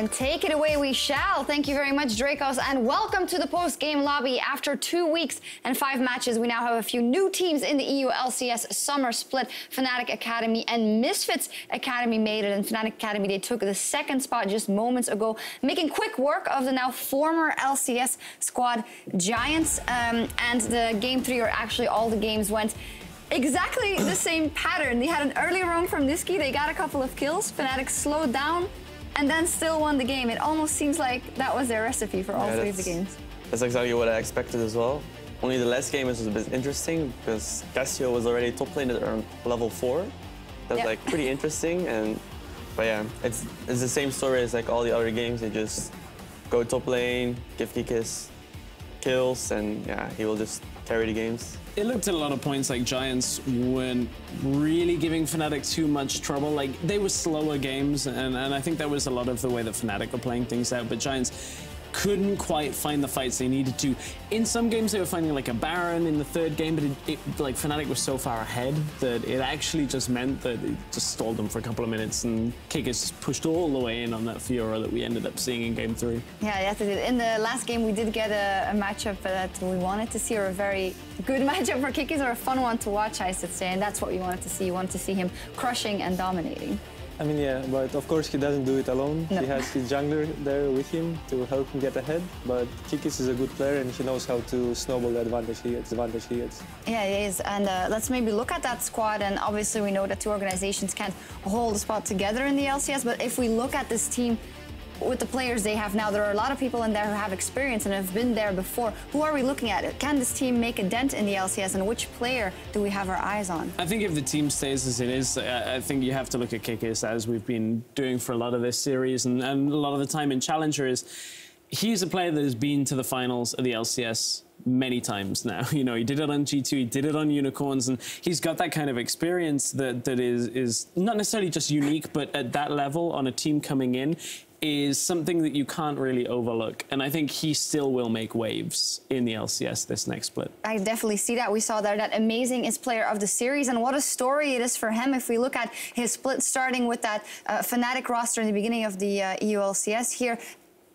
And take it away we shall. Thank you very much, Dracos, and welcome to the post-game lobby. After 2 weeks and 5 matches, we now have a few new teams in the EU LCS summer split. Fnatic Academy and Misfits Academy made it, and Fnatic Academy, they took the second spot just moments ago, making quick work of the now former LCS squad Giants. And the game 3, or actually all the games, went exactly the same pattern. They had an early roam from Niski, they got a couple of kills, Fnatic slowed down, and then still won the game. It almost seems like that was their recipe for all 3 of the games. That's exactly what I expected as well. Only the last game was a bit interesting because Cassio was already top lane at around level 4. That's like pretty interesting. But yeah, it's the same story as like all the other games. They just go top lane, give Kikis kills, and yeah, he will just carry the games. It looked at a lot of points like Giants weren't really giving Fnatic too much trouble. Like, they were slower games, and I think that was a lot of the way that Fnatic were playing things out. But Giants couldn't quite find the fights they needed to. In some games, they were finding like a Baron in the 3rd game, but like Fnatic was so far ahead that it actually just meant that it just stalled them for a couple of minutes, and Kikis pushed all the way in on that Fiora that we ended up seeing in game 3. Yeah, yes, it did. In the last game, we did get a matchup that we wanted to see, or a very good matchup for Kikis, or a fun one to watch, I should say, and that's what we wanted to see. We wanted to see him crushing and dominating. I mean, yeah, but of course he doesn't do it alone. No. He has his jungler there with him to help him get ahead. But Kikis is a good player and he knows how to snowball the advantage he gets. Yeah, he is. And let's maybe look at that squad. And obviously we know that 2 organizations can't hold a spot together in the LCS. But if we look at this team with the players they have now, there are a lot of people in there who have experience and have been there before. Who are we looking at? Can this team make a dent in the LCS, and which player do we have our eyes on? I think if the team stays as it is, I think you have to look at Kikis, as we've been doing for a lot of this series and a lot of the time in Challengers. He's a player that has been to the finals of the LCS many times now. You know, he did it on G2, he did it on Unicorns, and he's got that kind of experience that is not necessarily just unique, but at that level on a team coming in is something that you can't really overlook. And I think he still will make waves in the LCS this next split. I definitely see that. We saw there that amazingest player of the series, and what a story it is for him. If we look at his split, starting with that Fnatic roster in the beginning of the EU LCS here,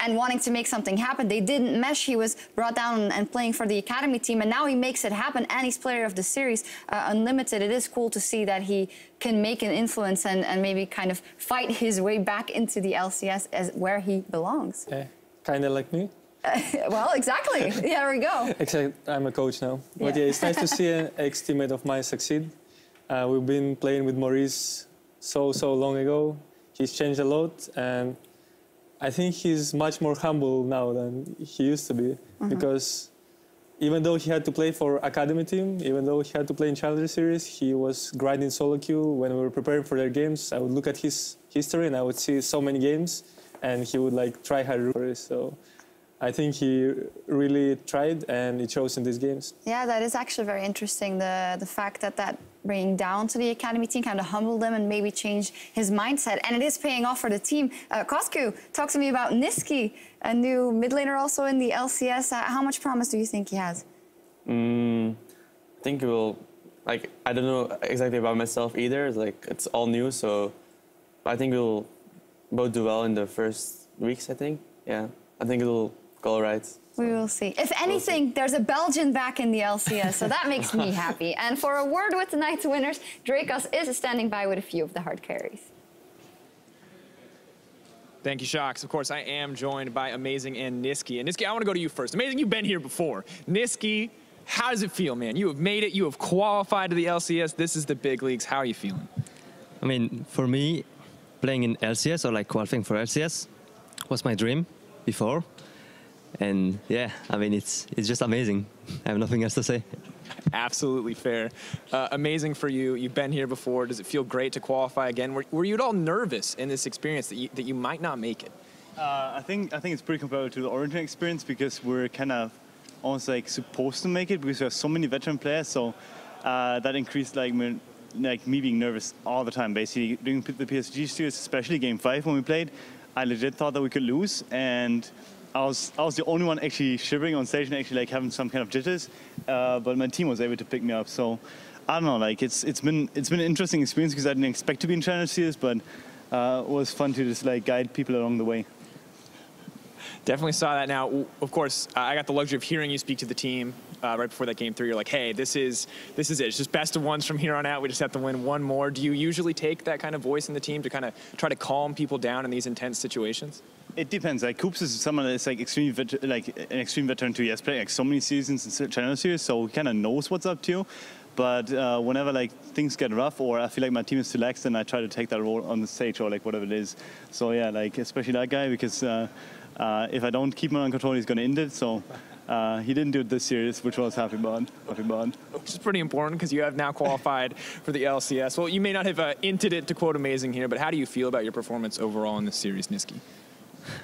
and wanting to make something happen. They didn't mesh. He was brought down and playing for the Academy team, and now he makes it happen, and he's player of the series, Unlimited. It is cool to see that he can make an influence and maybe kind of fight his way back into the LCS as where he belongs. Yeah, kind of like me. Well, exactly. There we go. Except I'm a coach now. Yeah. But yeah, it's nice to see an ex-teammate of mine succeed. We've been playing with Maurice so long ago. He's changed a lot, and I think he's much more humble now than he used to be, because even though he had to play for Academy team, even though he had to play in Challenger Series, he was grinding solo queue. When we were preparing for their games, I would look at his history and I would see so many games, and he would like try hard for it. So I think he really tried, and it shows in these games. Yeah, that is actually very interesting. The fact that bringing down to the Academy team kind of humbled him and maybe changed his mindset. And it is paying off for the team. Kosku, talk to me about Niski, a new mid laner also in the LCS. How much promise do you think he has? I think he will, like, I don't know exactly about myself either. It's like, it's all new, so I think we'll both do well in the first weeks, I think. Yeah, I think it'll go all right. We will see. If anything, there's a Belgian back in the LCS, so that makes me happy. And for a word with tonight's winners, Dracos is standing by with a few of the hard carries. Thank you, Shox. Of course, I am joined by Amazing and Niski. And Niski, I want to go to you first. Amazing, you've been here before. Niski, how does it feel, man? You have made it. You have qualified to the LCS. This is the big leagues. How are you feeling? I mean, for me, playing in LCS or like qualifying for LCS was my dream before. And yeah, I mean, it's just amazing. I have nothing else to say. Absolutely fair. Amazing for you. You've been here before. Does it feel great to qualify again? Were you at all nervous in this experience that you might not make it? I think it's pretty comparable to the Origin experience, because we're kind of almost like supposed to make it because we have so many veteran players. So that increased like me being nervous all the time. Basically, during the PSG series, especially Game 5 when we played, I legit thought that we could lose, and I was the only one actually shivering on stage and actually like having some kind of jitters, but my team was able to pick me up. So I don't know, like it's been an interesting experience because I didn't expect to be in Challenger Series, but it was fun to just like guide people along the way. Definitely saw that. Now, of course, I got the luxury of hearing you speak to the team right before that game 3. You're like, hey, this is it. It's just best of ones from here on out. We just have to win one more. Do you usually take that kind of voice in the team to kind of try to calm people down in these intense situations? It depends. Like Coops is someone that's like an extreme veteran to ES play, like so many seasons in Challenger Series, so he kind of knows what's up to you. But whenever like things get rough or I feel like my team is too lax, then I try to take that role on the stage or like whatever it is. So yeah, like especially that guy, because if I don't keep him under control, he's going to end it. So he didn't do it this series, which I was happy about. Which is pretty important because you have now qualified for the LCS. Well, you may not have inted it to quote amazing here, but how do you feel about your performance overall in this series, Nisqy?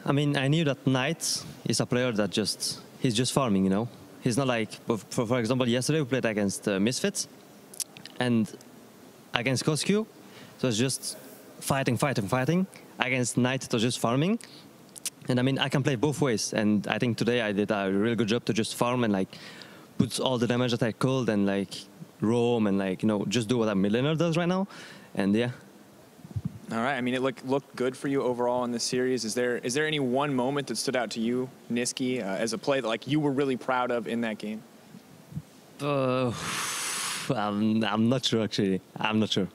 I mean, I knew that Knight is a player that he's just farming, you know. He's not like, for example, yesterday we played against Misfits and against Cosq, so it's just fighting. Against Knight, it was just farming. And I mean, I can play both ways, and I think today I did a really good job to just farm and like put all the damage that I could and like roam and like, you know, just do what a mid laner does right now. And yeah. All right. I mean, it looked good for you overall in this series. Is there any one moment that stood out to you, Nisqy, as a play that like you were really proud of in that game? I'm not sure actually. I'm not sure.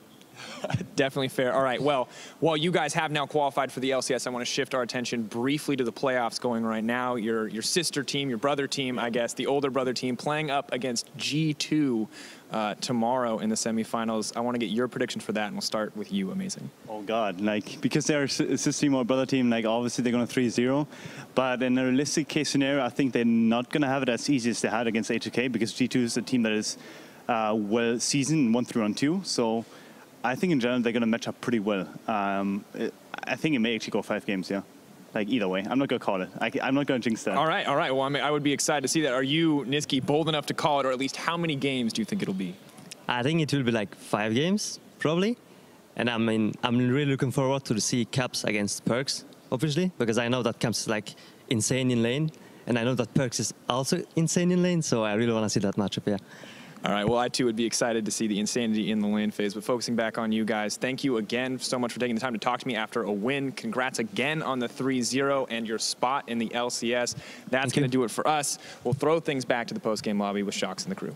Definitely fair. All right. Well, while you guys have now qualified for the LCS, I want to shift our attention briefly to the playoffs going right now. Your sister team, your brother team, I guess, the older brother team, playing up against G2 tomorrow in the semifinals. I want to get your prediction for that, and we'll start with you, Amazing. Oh God, like because they're a sister team or brother team, like obviously they're going to 3-0. But in a realistic case scenario, I think they're not going to have it as easy as they had against HK because G2 is a team that is well seasoned 1-2. So I think in general they're going to match up pretty well. I think it may actually go 5 games, yeah. Like either way, I'm not going to call it. I'm not going to jinx that. All right. Well, I mean, I would be excited to see that. Are you, Nisqy, bold enough to call it, or at least how many games do you think it'll be? I think it will be like 5 games, probably. And I mean, I'm really looking forward to see Caps against Perks, obviously, because I know that Caps is like insane in lane, and I know that Perks is also insane in lane, so I really want to see that matchup, yeah. All right, well, I too would be excited to see the insanity in the lane phase, but focusing back on you guys, thank you again so much for taking the time to talk to me after a win. Congrats again on the 3-0 and your spot in the LCS. That's going to do it for us. We'll throw things back to the post-game lobby with Shox and the crew.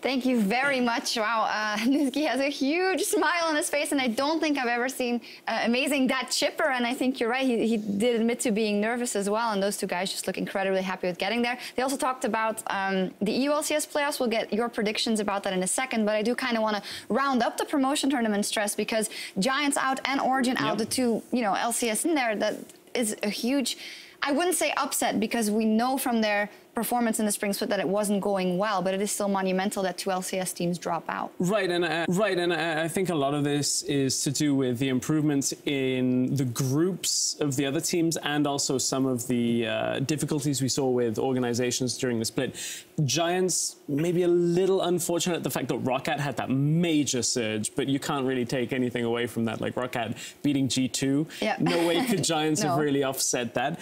Thank you very much. Wow, Nisqy has a huge smile on his face, and I don't think I've ever seen Amazing that chipper, and I think you're right. He did admit to being nervous as well, and those two guys just look incredibly happy with getting there. They also talked about the EU LCS playoffs. We'll get your predictions about that in a second, but I do kind of want to round up the promotion tournament stress because Giants out and Origin out, the two, LCS in there, that is a huge, I wouldn't say upset because we know from their performance in the spring split that it wasn't going well, but it is still monumental that 2 LCS teams drop out. Right, and I think a lot of this is to do with the improvements in the groups of the other teams and also some of the difficulties we saw with organizations during the split. Giants, maybe a little unfortunate the fact that Roccat had that major surge, but you can't really take anything away from that. Like Roccat beating G2, no way could Giants have really offset that.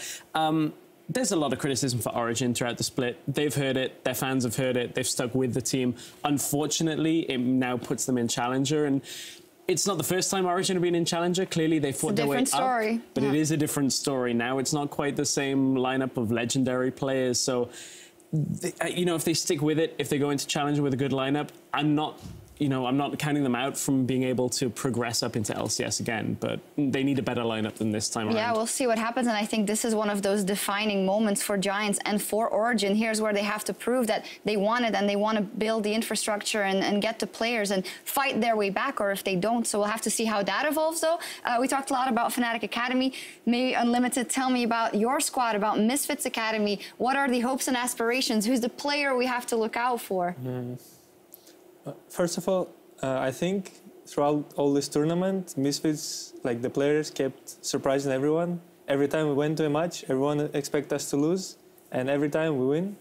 There's a lot of criticism for Origin throughout the split. They've heard it, their fans have heard it, they've stuck with the team. Unfortunately, it now puts them in Challenger, and it's not the first time Origin have been in Challenger. Clearly, they fought their way up, but it is a different story now. It's not quite the same lineup of legendary players, so if they stick with it, if they go into Challenger with a good lineup, I'm not counting them out from being able to progress up into LCS again, but they need a better lineup than this time around. Yeah, we'll see what happens, and I think this is one of those defining moments for Giants and for Origin. Here's where they have to prove that they want it and they want to build the infrastructure and get the players and fight their way back, or if they don't. So we'll have to see how that evolves, though. We talked a lot about Fnatic Academy. Maybe Unlimited, tell me about your squad, about Misfits Academy. What are the hopes and aspirations? Who's the player we have to look out for? First of all, I think throughout all this tournament, Misfits, like the players, kept surprising everyone. Every time we went to a match, everyone expected us to lose, and every time we win.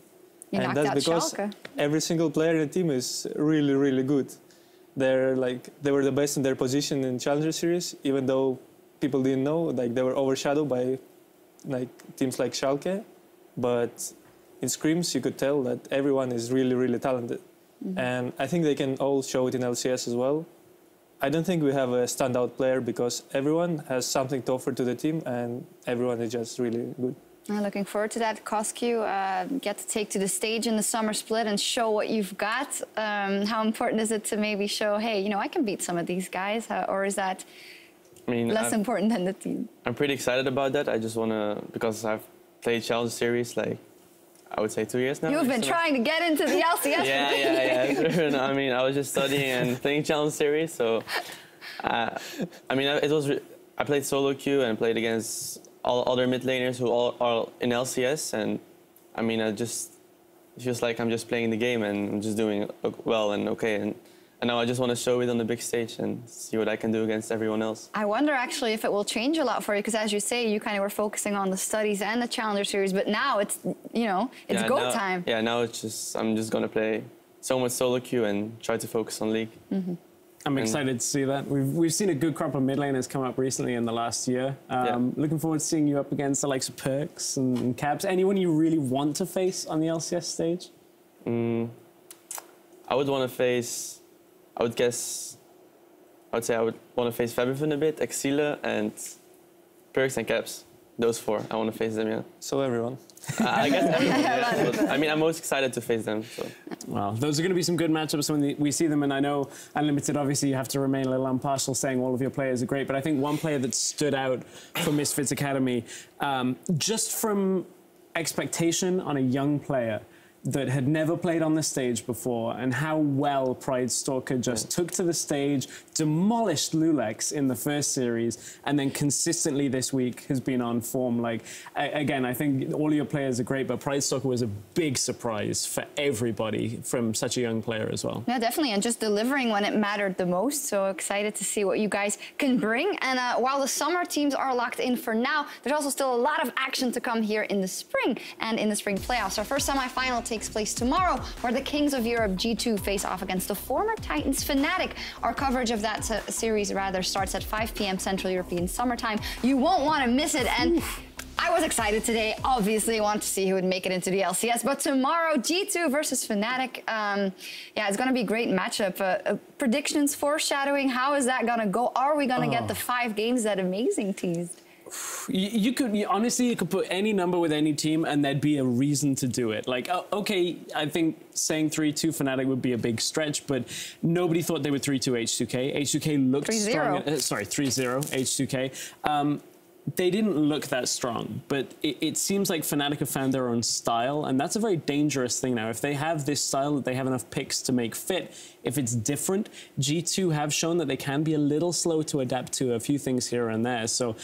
And that's because every single player in the team is really, really good. They were the best in their position in Challenger Series, even though people didn't know, like they were overshadowed by teams like Schalke. But in scrims, you could tell that everyone is really, really talented. And I think they can all show it in LCS as well. I don't think we have a standout player because everyone has something to offer to the team and everyone is just really good. Looking forward to that. Koskyu, get to take to the stage in the summer split and show what you've got. How important is it to maybe show, hey, you know, I can beat some of these guys? Or is that less important than the team? I'm pretty excited about that. I just want to, because I've played Challenge Series like, I would say 2 years now. You've been trying to get into the LCS. Yeah. No, I mean, I was just studying and playing Challenge Series, so I mean, I played solo queue and played against all other mid laners who all are in LCS, and I mean, it feels like I'm just playing the game and I'm just doing well and okay, and now I just want to show it on the big stage and see what I can do against everyone else. I wonder actually if it will change a lot for you, because as you say, you kind of were focusing on the studies and the Challenger Series, but now it's, you know, it's go time. Yeah, now it's just, I'm just going to play so much solo queue and try to focus on League. Mm-hmm. I'm excited to see that. We've seen a good crop of mid laners come up recently in the last year. Looking forward to seeing you up against the likes of Perks and Caps. Anyone you really want to face on the LCS stage? I would want to face, I would say I would want to face Fabifin a bit, Exila, and Perks and Caps. Those four, I want to face them, yeah. So everyone. I guess everyone, yeah. But, I mean, I'm most excited to face them. So. Well, those are going to be some good matchups when we see them, and I know Unlimited, obviously, you have to remain a little impartial saying all of your players are great, but I think one player that stood out for Misfits Academy, just from expectation on a young player that had never played on the stage before, and how well Pride Stalker just took to the stage, demolished Lulex in the first series, and then consistently this week has been on form. Like, again, I think all of your players are great, but Pride Stalker was a big surprise for everybody from such a young player as well. Yeah, definitely, and just delivering when it mattered the most. So excited to see what you guys can bring. And while the summer teams are locked in for now, there's also still a lot of action to come here in the spring and in the spring playoffs. Our first semi-final takes place tomorrow, where the Kings of Europe G2 face off against the former Titans Fnatic. Our coverage of that series rather starts at 5 p.m. Central European Summertime. You won't want to miss it. And I was excited today. Obviously, I wanted to see who would make it into the LCS. But tomorrow, G2 versus Fnatic. Yeah, it's going to be a great matchup. Predictions, foreshadowing, how is that going to go? Are we going to get the 5 games that Amazing teased? Honestly, you could put any number with any team and there'd be a reason to do it. Like, okay, I think saying 3-2 Fnatic would be a big stretch, but nobody thought they would 3-2 H2K. H2K looked strong. Sorry, 3-0 H2K. They didn't look that strong, but it seems like Fnatic have found their own style, and that's a very dangerous thing now. If they have this style that they have enough picks to make fit, if it's different, G2 have shown that they can be a little slow to adapt to a few things here and there. So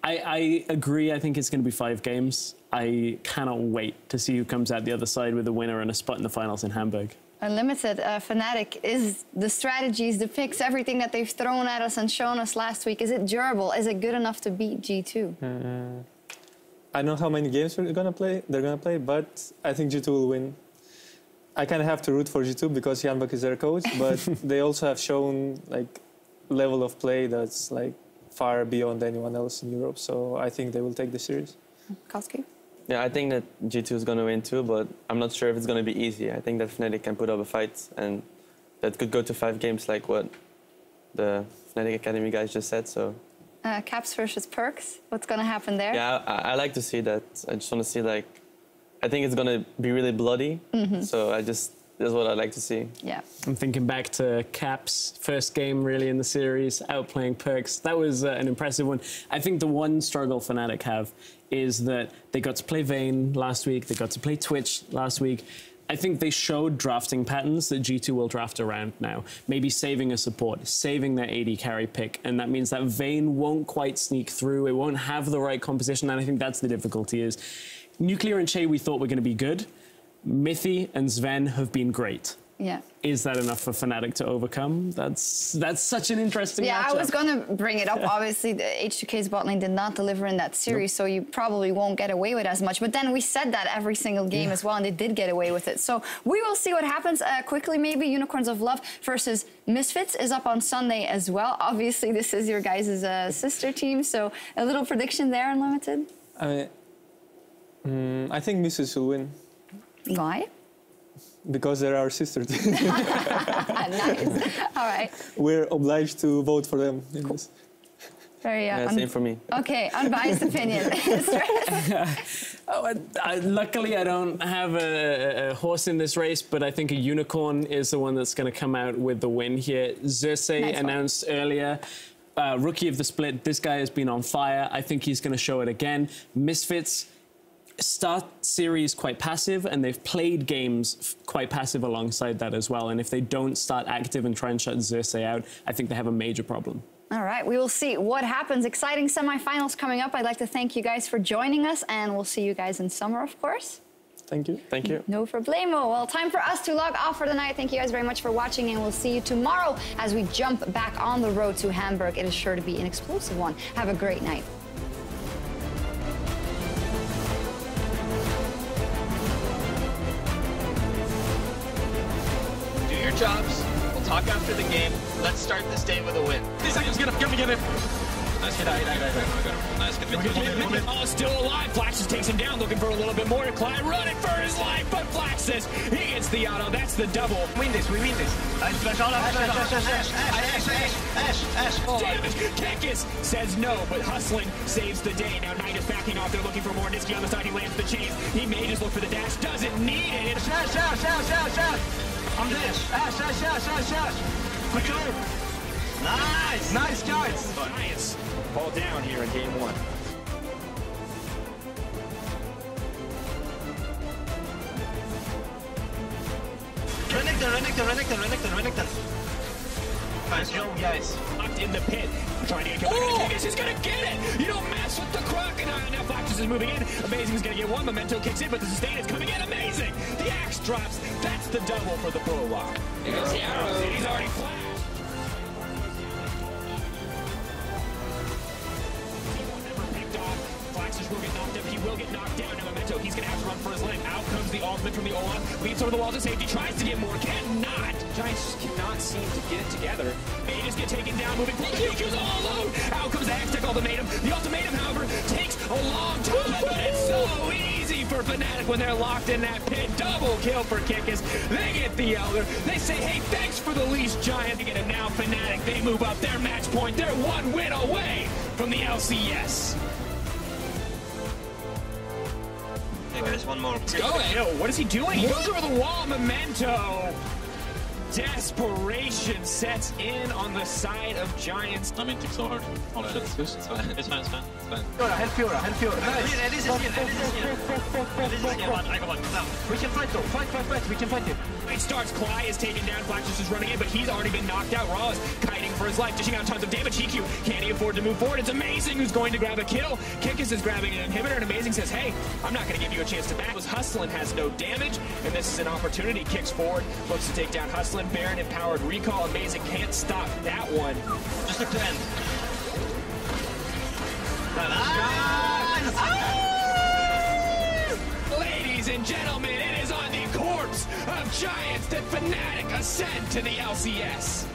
I agree. I think it's going to be 5 games. I cannot wait to see who comes out the other side with a winner and a spot in the finals in Hamburg. Unlimited, Fnatic, is the strategies, the picks, everything that they've thrown at us and shown us last week, is it durable? Is it good enough to beat G2? I don't know how many games they're gonna play, but I think G2 will win. I kind of have to root for G2 because Janbak is their coach, but they also have shown like level of play that's like far beyond anyone else in Europe. So I think they will take the series. Koski? Yeah, I think that G2 is going to win too, but I'm not sure if it's going to be easy. I think that Fnatic can put up a fight, and that could go to 5 games like what the Fnatic Academy guys just said. So Caps versus Perks, what's going to happen there? Yeah, I like to see that. I just want to see, like, I think it's going to be really bloody. So that's what I like to see. Yeah. I'm thinking back to Caps' first game really in the series, outplaying Perks. That was an impressive one. I think the one struggle Fnatic have is that they got to play Vayne last week, they got to play Twitch last week. I think they showed drafting patterns that G2 will draft around now. Maybe saving a support, saving their AD carry pick, and that means that Vayne won't quite sneak through, it won't have the right composition, and I think that's the difficulty is Nuclear and Che we thought were going to be good. Mithy and Sven have been great. Yeah. Is that enough for Fnatic to overcome? That's such an interesting matchup. I was going to bring it up. Obviously, the H2K's bot lane did not deliver in that series, so you probably won't get away with as much. But then we said that every single game as well, and they did get away with it. So we will see what happens. Quickly, maybe Unicorns of Love versus Misfits is up on Sunday as well. Obviously, this is your guys' sister team, so a little prediction there, Unlimited? I think Misfits will win. Why? Because they're our sister team. Nice. All right. We're obliged to vote for them in this. Very Yeah, same for me. Okay, unbiased opinion. Luckily, I don't have a horse in this race, but I think a unicorn is the one that's going to come out with the win here. Xerxes Nice announced earlier, rookie of the split. This guy has been on fire. I think he's going to show it again. Misfits start series quite passive, and they've played games quite passive alongside that as well. And if they don't start active and try and shut Xerxes out, I think they have a major problem. All right, we will see what happens. Exciting semifinals coming up. I'd like to thank you guys for joining us, and we'll see you guys in summer, of course. Thank you. Thank you. No problemo. Well, time for us to log off for the night. Thank you guys very much for watching, and we'll see you tomorrow as we jump back on the road to Hamburg. It is sure to be an explosive one. Have a great night. Do your jobs. We'll talk after the game. Let's start this day with a win. 3 seconds, get him. Nice hit. Nice good. Oh, still alive. Flash just takes him down, looking for a little bit more. Clyde running for his life, but Flash says he gets the auto. That's the double. We win this. Flash all Ash. Damage. Kekis says no, but Hustling saves the day. Now Knight is backing off. They're looking for more. Niski on the side. He lands the chains. He may just look for the dash. Doesn't need it. I'm this. Ash. Control. Nice, Giants. Giants fall down here in game 1. Renekton. Nice job, guys. Locked in the pit. Trying to get back. Kekis is going to get it. You don't mess with the crocodile. Now Flaxus is moving in. Amazing is going to get one. Memento kicks in, but the sustain is coming in. Amazing. The axe drops. That's the double for the prologue. Here goes the arrow. He's already flashed. Will get knocked up. He will get knocked down. Now Memento, he's going to have to run for his life. Out comes the ultimate from the Olaf. Leads over the wall to safety. Tries to get more. Cannot. Giants just cannot seem to get it together. They just get taken down. Moving forward. QQ's all alone. Out comes the Aztec ultimatum. The ultimatum, however, takes a long time. But it's so easy for Fnatic when they're locked in that pit. Double kill for Kekis. They get the Elder. They say, hey, thanks for the leash, Giant. And now Fnatic, they move up their match point. They're 1 win away from the LCS. Hey guys, one more. What is he doing? He goes over the wall. Memento. Desperation sets in on the side of Giants. I mean, it's so hard. Oh, shit. It's fine. It's fine. Help Fiora. Nice. Elise is here. I got one. We can fight though. Fight. We can fight him. It starts. Cly is taken down. Flaxus is running in, but he's already been knocked out. Raw is kiting for his life, dishing out tons of damage. EQ, can he afford to move forward? It's Amazing who's going to grab a kill. Kekis is grabbing an inhibitor, and Amazing says, hey, I'm not going to give you a chance to back. Hustling has no damage, and this is an opportunity. Kicks forward, looks to take down Hustling. Baron empowered recall. Amazing can't stop that one. Just look to end. Ladies and gentlemen, it is on the corpse of Giants that Fnatic ascend to the LCS.